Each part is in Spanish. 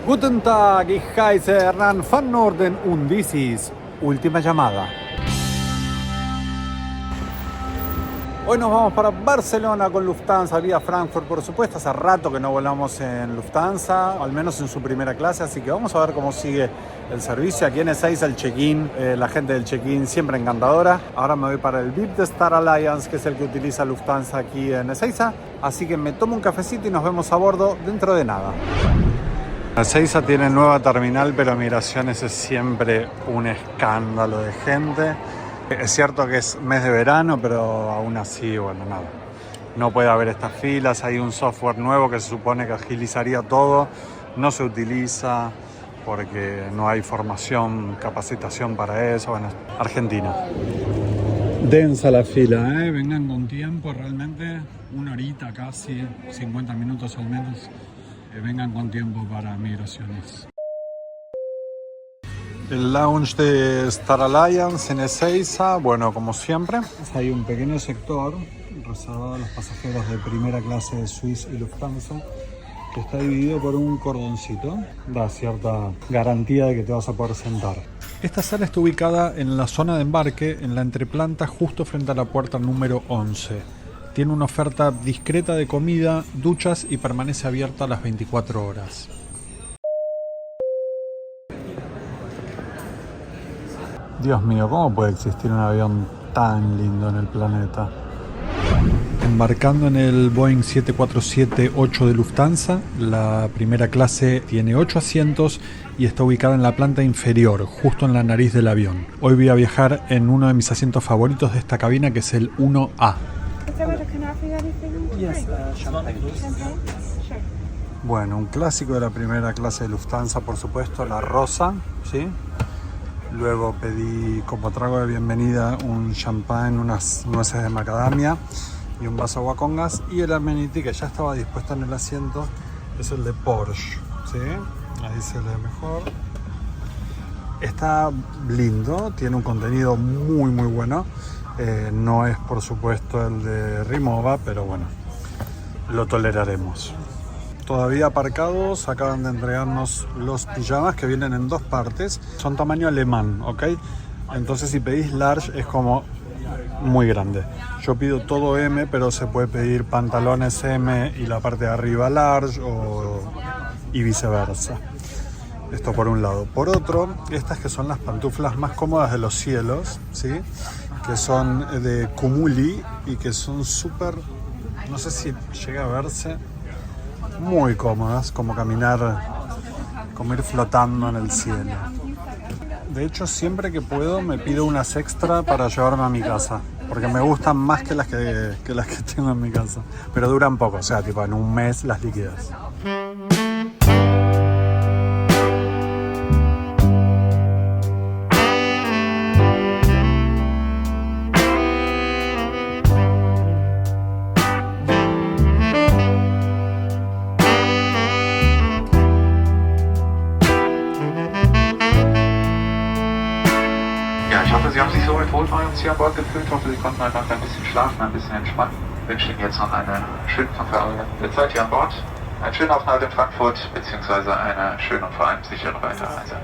Guten Tag, ich heiße Hernán van Norden und this is Última Llamada. Hoy nos vamos para Barcelona con Lufthansa, vía Frankfurt, por supuesto. Hace rato que no volamos en Lufthansa, al menos en su primera clase, así que vamos a ver cómo sigue el servicio. Aquí en Ezeiza el check-in, la gente del check-in siempre encantadora. Ahora me voy para el VIP de Star Alliance, que es el que utiliza Lufthansa aquí en Ezeiza. Así que me tomo un cafecito y nos vemos a bordo dentro de nada. Ezeiza tiene nueva terminal, pero migraciones es siempre un escándalo de gente. Es cierto que es mes de verano, pero aún así, bueno, nada. No puede haber estas filas, hay un software nuevo que se supone que agilizaría todo. No se utiliza porque no hay formación, capacitación para eso. Bueno, Argentina. Densa la fila, ¿eh? Vengan con tiempo, realmente una horita casi, 50 minutos al menos. Vengan con tiempo para migraciones. El lounge de Star Alliance en Ezeiza, bueno, como siempre, hay un pequeño sector reservado a los pasajeros de primera clase de Swiss y Lufthansa, que está dividido por un cordoncito, da cierta garantía de que te vas a poder sentar. Esta sala está ubicada en la zona de embarque, en la entreplanta, justo frente a la puerta número 11. Tiene una oferta discreta de comida, duchas y permanece abierta las 24 horas. Dios mío, ¿cómo puede existir un avión tan lindo en el planeta? Embarcando en el Boeing 747-8 de Lufthansa, la primera clase tiene 8 asientos y está ubicada en la planta inferior, justo en la nariz del avión. Hoy voy a viajar en uno de mis asientos favoritos de esta cabina, que es el 1A. Bueno, un clásico de la primera clase de Lufthansa, por supuesto, la rosa, ¿sí? Luego pedí como trago de bienvenida un champán, unas nueces de macadamia y un vaso de agua con gas. Y el amenity que ya estaba dispuesto en el asiento es el de Porsche, ¿sí? Ahí se lee mejor. Está lindo, tiene un contenido muy muy bueno. No es por supuesto el de Rimowa, pero bueno, lo toleraremos. Todavía aparcados, acaban de entregarnos los pijamas que vienen en dos partes. Son tamaño alemán, ¿ok? Entonces si pedís large es como muy grande. Yo pido todo M, pero se puede pedir pantalones M y la parte de arriba large y viceversa. Esto por un lado. Por otro, estas que son las pantuflas más cómodas de los cielos, ¿sí? Que son de Kumuli y que son súper, no sé si llega a verse, muy cómodas, como caminar, como ir flotando en el cielo. De hecho, siempre que puedo me pido unas extra para llevarme a mi casa, porque me gustan más que las que tengo en mi casa. Pero duran poco, o sea, tipo en un mes las liquidas. Sie haben sich so wohl bei uns hier an Bord gefühlt. Ich hoffe, Sie konnten einfach ein bisschen schlafen, ein bisschen entspannen. Ich wünsche Ihnen jetzt noch eine schöne Zeit hier an Bord, einen schönen Aufenthalt in Frankfurt, beziehungsweise eine schöne und vor allem sichere Weiterreise.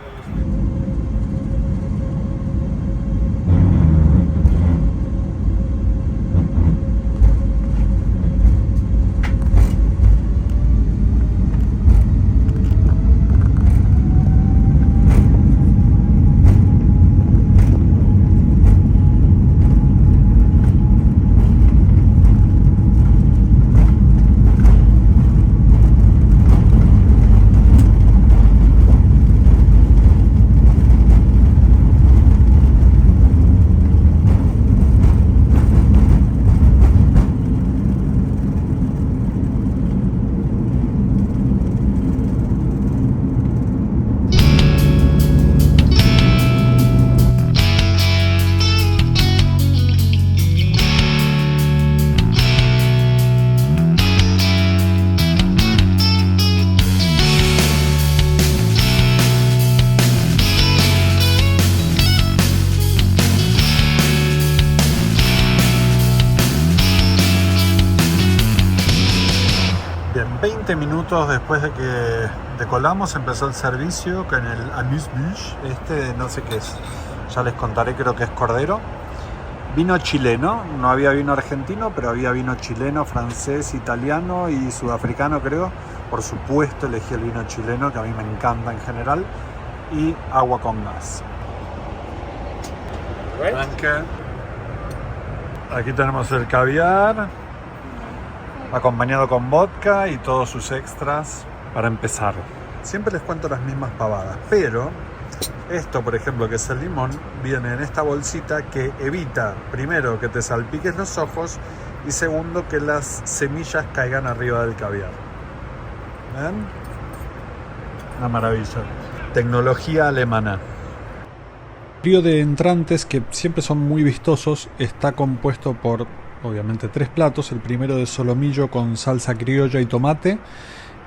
minutos después de que decolamos empezó el servicio con el amuse-bouche. No sé qué es, ya les contaré, creo que es cordero. Vino chileno, no había vino argentino, pero había vino chileno, francés, italiano y sudafricano, creo. Por supuesto elegí el vino chileno, que a mí me encanta en general. Y agua con gas. Aquí tenemos el caviar, acompañado con vodka y todos sus extras para empezar. Siempre les cuento las mismas pavadas, pero esto, por ejemplo, que es el limón, viene en esta bolsita que evita, primero, que te salpiques los ojos y segundo, que las semillas caigan arriba del caviar. ¿Ven? Una maravilla. Tecnología alemana. El trío de entrantes, que siempre son muy vistosos, está compuesto por, obviamente, 3 platos. El primero de solomillo con salsa criolla y tomate.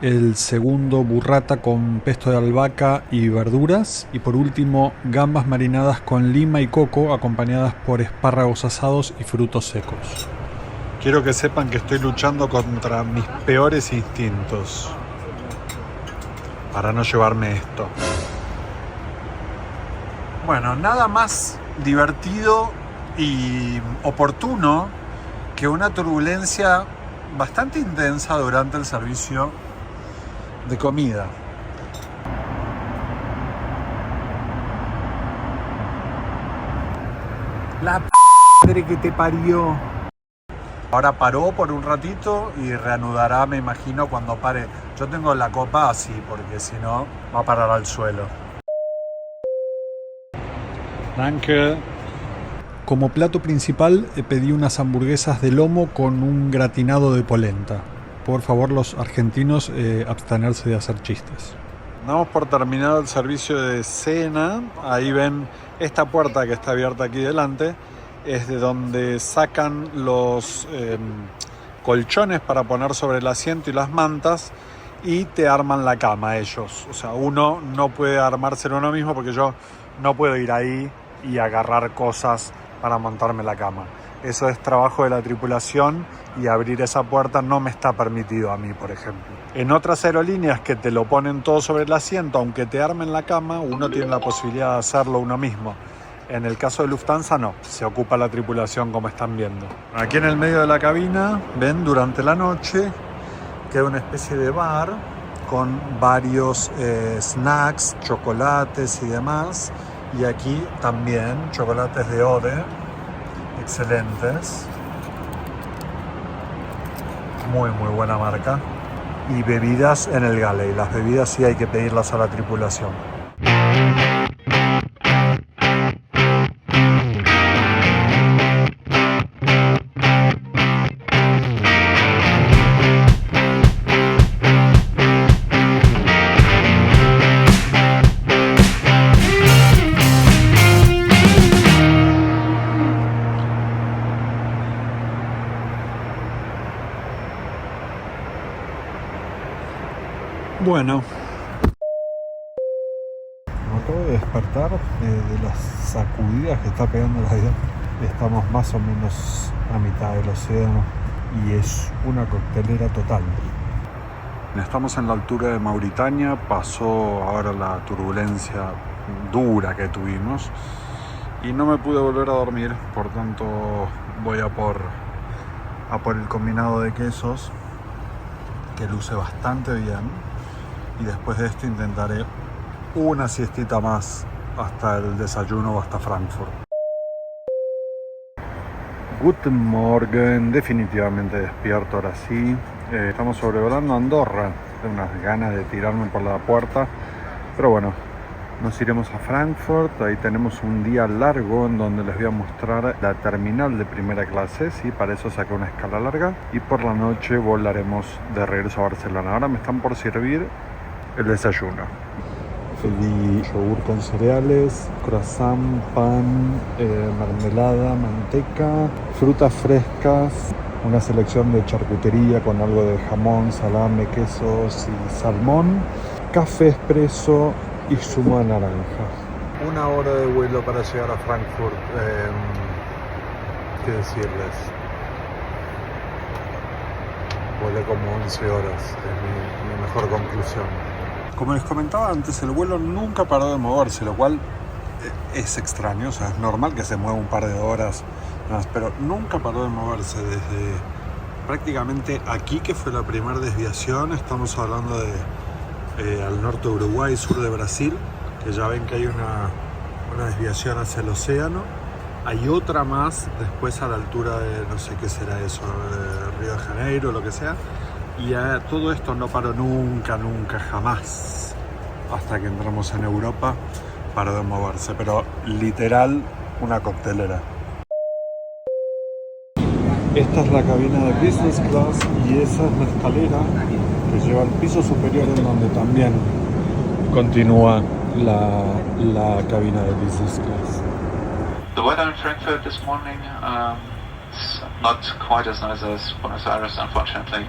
El segundo, burrata con pesto de albahaca y verduras. Y por último, gambas marinadas con lima y coco, acompañadas por espárragos asados y frutos secos. Quiero que sepan que estoy luchando contra mis peores instintos para no llevarme esto. Bueno, nada más divertido y oportuno que una turbulencia bastante intensa durante el servicio de comida. La madre que te parió. Ahora paró por un ratito y reanudará, me imagino, cuando pare. Yo tengo la copa así, porque si no va a parar al suelo. Danke. Como plato principal pedí unas hamburguesas de lomo con un gratinado de polenta. Por favor, los argentinos, abstenerse de hacer chistes. Damos por terminado el servicio de cena. Ahí ven esta puerta que está abierta aquí delante. Es de donde sacan los colchones para poner sobre el asiento y las mantas y te arman la cama ellos. O sea, uno no puede armárselo uno mismo porque yo no puedo ir ahí y agarrar cosas para montarme la cama. Eso es trabajo de la tripulación y abrir esa puerta no me está permitido a mí, por ejemplo. En otras aerolíneas que te lo ponen todo sobre el asiento, aunque te armen la cama, uno tiene la posibilidad de hacerlo uno mismo. En el caso de Lufthansa no, se ocupa la tripulación como están viendo. Aquí en el medio de la cabina, ven, durante la noche queda una especie de bar con varios snacks, chocolates y demás. Y aquí también chocolates de Ode, excelentes. Muy buena marca. Y bebidas en el galley. Las bebidas sí hay que pedirlas a la tripulación. Bueno, me acabo de despertar de las sacudidas que está pegando el avión. Estamos más o menos a mitad del océano y es una coctelera total. Estamos en la altura de Mauritania, pasó ahora la turbulencia dura que tuvimos y no me pude volver a dormir, por tanto voy a por el combinado de quesos, que luce bastante bien. Y después de esto intentaré una siestita más hasta el desayuno o hasta Frankfurt. Guten Morgen, definitivamente despierto ahora sí. Estamos sobrevolando Andorra. Tengo unas ganas de tirarme por la puerta. Pero bueno, nos iremos a Frankfurt. Ahí tenemos un día largo en donde les voy a mostrar la terminal de primera clase. Sí, para eso saqué una escala larga. Y por la noche volaremos de regreso a Barcelona. Ahora me están por servir el desayuno. Pedí yogur con cereales, croissant, pan, mermelada, manteca, frutas frescas, una selección de charcutería con algo de jamón, salame, quesos y salmón, café expreso y zumo de naranja. 1 hora de vuelo para llegar a Frankfurt. ¿Qué decirles? Volé como 11 horas, es mi mejor conclusión. Como les comentaba antes, el vuelo nunca paró de moverse, lo cual es extraño, o sea, es normal que se mueva un par de horas más, pero nunca paró de moverse desde prácticamente aquí, que fue la primera desviación. Estamos hablando de al norte de Uruguay, sur de Brasil, que ya ven que hay una desviación hacia el océano. Hay otra más después a la altura de, no sé qué será eso, Río de Janeiro, lo que sea. Y todo esto no paró nunca, jamás, hasta que entramos en Europa, paró de moverse, pero literal una coctelera. Esta es la cabina de business class y esa es la escalera que lleva al piso superior, en donde también continúa la cabina de business class. The weather in Frankfurt this morning is not quite as nice as Buenos Aires, unfortunately.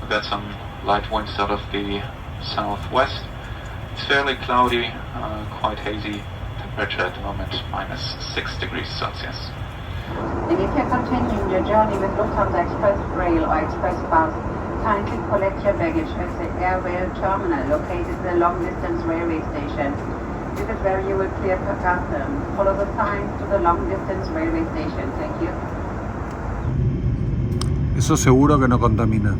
We got some light winds out of the southwest. It's fairly cloudy, quite hazy. Temperature at the moment -6 degrees Celsius. And if you're continuing your journey with Lufthansa Express Rail or Express Bus, kindly collect your baggage at the Air Rail Terminal located at the Long Distance Railway Station. This is where you will clear per custom. Follow the signs to the Long Distance Railway Station. Thank you. Eso seguro que no contamina.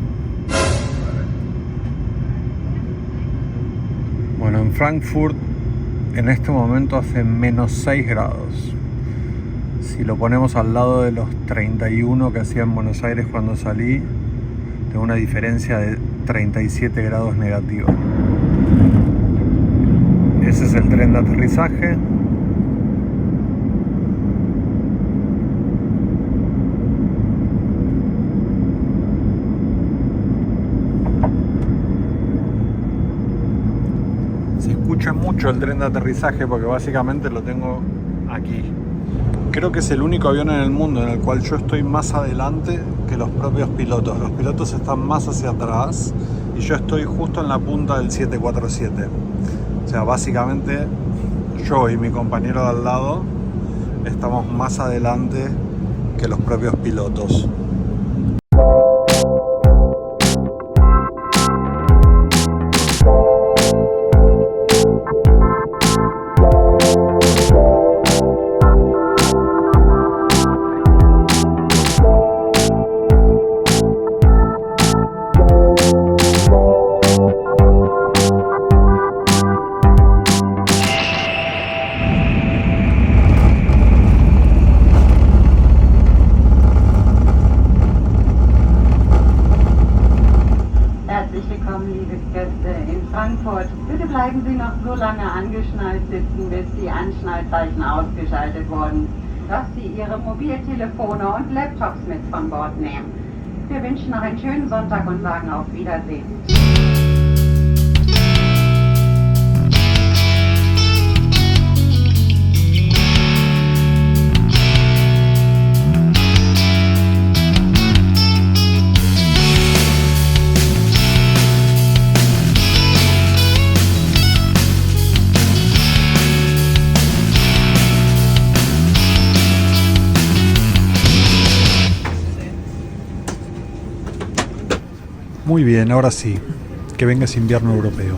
Bueno, en Frankfurt en este momento hace -6 grados. Si lo ponemos al lado de los 31 que hacía en Buenos Aires cuando salí, tengo una diferencia de 37 grados negativos. Ese es el tren de aterrizaje. Se escucha mucho el tren de aterrizaje porque básicamente lo tengo aquí. Creo que es el único avión en el mundo en el cual yo estoy más adelante que los propios pilotos. Los pilotos están más hacia atrás y yo estoy justo en la punta del 747. O sea, básicamente yo y mi compañero de al lado estamos más adelante que los propios pilotos. Bitte bleiben Sie noch so lange angeschnallt sitzen, bis die Anschnallzeichen ausgeschaltet wurden, dass Sie Ihre Mobiltelefone und Laptops mit von Bord nehmen. Wir wünschen noch einen schönen Sonntag und sagen auf Wiedersehen. Muy bien, ahora sí, que venga ese invierno europeo.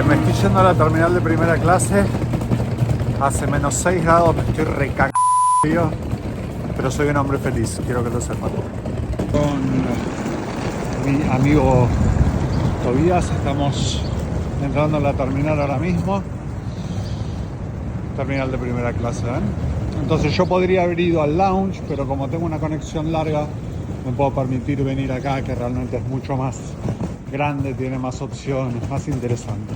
Me estoy yendo a la terminal de primera clase. Hace -6 grados, me estoy recagando, pero soy un hombre feliz, quiero que lo sepan. Con mi amigo Tobías estamos entrando a la terminal ahora mismo. Terminal de primera clase, ¿ven? Entonces yo podría haber ido al lounge, pero como tengo una conexión larga, me puedo permitir venir acá, que realmente es mucho más grande, tiene más opciones, más interesante.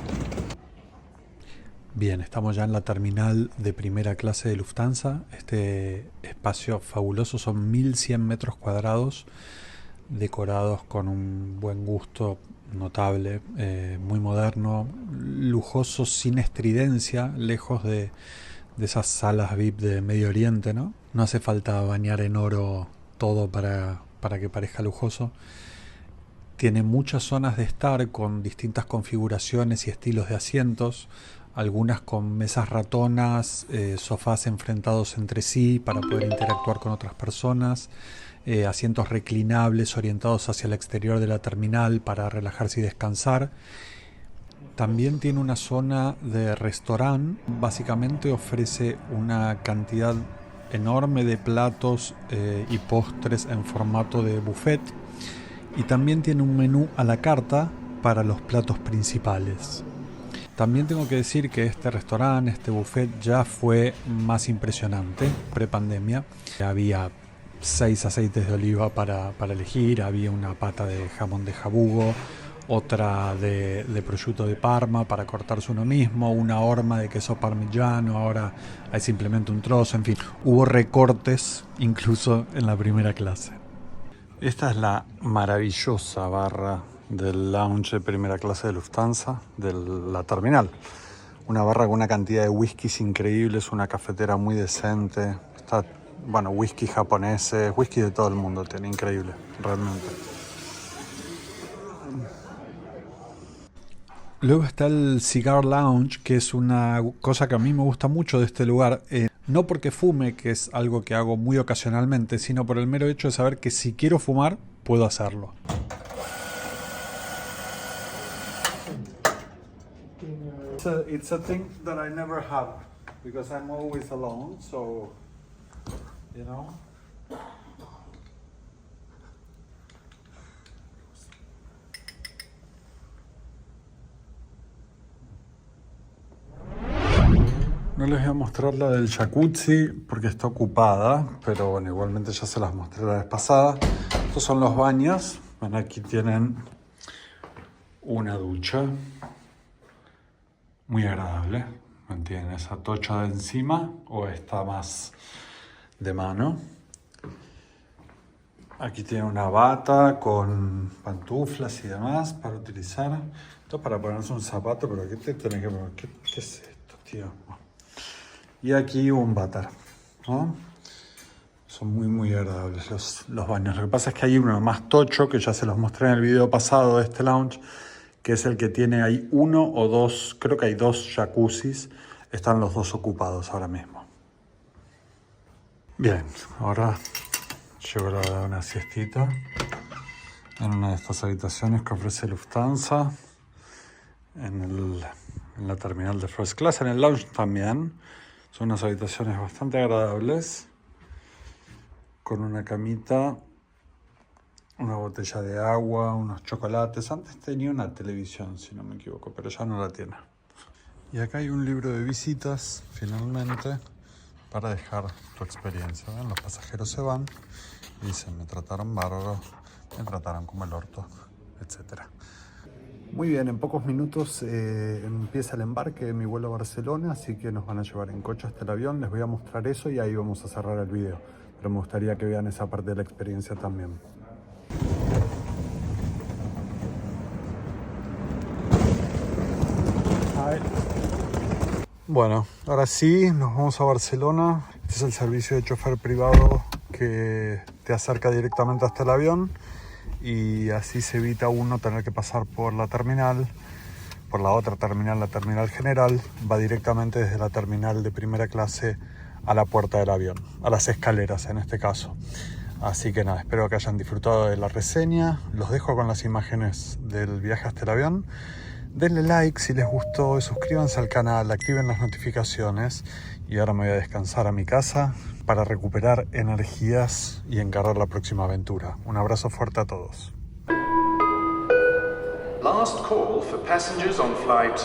Bien, estamos ya en la terminal de primera clase de Lufthansa. Este espacio fabuloso, son 1100 metros cuadrados, decorados con un buen gusto notable, muy moderno, lujoso, sin estridencia, lejos de esas salas VIP de Medio Oriente, ¿no? No hace falta bañar en oro todo para que parezca lujoso. Tiene muchas zonas de estar con distintas configuraciones y estilos de asientos, algunas con mesas ratonas, sofás enfrentados entre sí para poder interactuar con otras personas, asientos reclinables orientados hacia el exterior de la terminal para relajarse y descansar. También tiene una zona de restaurante, básicamente ofrece una cantidad enorme de platos y postres en formato de buffet, y también tiene un menú a la carta para los platos principales. También tengo que decir que este restaurante, este buffet ya fue más impresionante pre-pandemia. Había 6 aceites de oliva para elegir, había una pata de jamón de jabugo, otra de prosciutto de Parma para cortarse uno mismo, una horma de queso parmigiano, ahora hay simplemente un trozo, en fin, hubo recortes incluso en la primera clase. Esta es la maravillosa barra del lounge de primera clase de Lufthansa, de la terminal. Una barra con una cantidad de whiskies increíbles, una cafetera muy decente, está, bueno, whisky japoneses, whisky de todo el mundo, tiene increíble, realmente. Luego está el Cigar Lounge, que es una cosa que a mí me gusta mucho de este lugar. No porque fume, que es algo que hago muy ocasionalmente, sino por el mero hecho de saber que si quiero fumar, puedo hacerlo. It's a thing that I never have, because I'm always alone, so, you know. No les voy a mostrar la del jacuzzi porque está ocupada, pero bueno, igualmente ya se las mostré la vez pasada. Estos son los baños. Ven, aquí tienen una ducha muy agradable. ¿Tienen esa tocha de encima o esta más de mano? Aquí tienen una bata con pantuflas y demás para utilizar. Esto es para ponerse un zapato, pero ¿qué te tenés que poner? ¿Qué es esto, tío? Y aquí un váter, ¿no? Son muy agradables los baños. Lo que pasa es que hay uno más tocho, que ya se los mostré en el video pasado de este lounge, que es el que tiene ahí uno o dos, creo que hay 2 jacuzzis. Están los 2 ocupados ahora mismo. Bien, ahora llego a dar una siestita en una de estas habitaciones que ofrece Lufthansa, en la terminal de First Class, en el lounge también. Son unas habitaciones bastante agradables, con una camita, una botella de agua, unos chocolates. Antes tenía una televisión, si no me equivoco, pero ya no la tiene. Y acá hay un libro de visitas, finalmente, para dejar tu experiencia. ¿Ven? Los pasajeros se van y dicen, me trataron bárbaro, me trataron como el orto, etc. Muy bien, en pocos minutos empieza el embarque de mi vuelo a Barcelona, así que nos van a llevar en coche hasta el avión. Les voy a mostrar eso y ahí vamos a cerrar el video. Pero me gustaría que vean esa parte de la experiencia también. Bueno, ahora sí, nos vamos a Barcelona. Este es el servicio de chofer privado que te acerca directamente hasta el avión. Y así se evita uno tener que pasar por la terminal, por la otra terminal, la terminal general. Va directamente desde la terminal de primera clase a la puerta del avión, a las escaleras en este caso. Así que nada, espero que hayan disfrutado de la reseña. Los dejo con las imágenes del viaje hasta el avión. Denle like si les gustó, suscríbanse al canal, activen las notificaciones. Y ahora me voy a descansar a mi casa para recuperar energías y encarar la próxima aventura. Un abrazo fuerte a todos. Last call for passengers on flight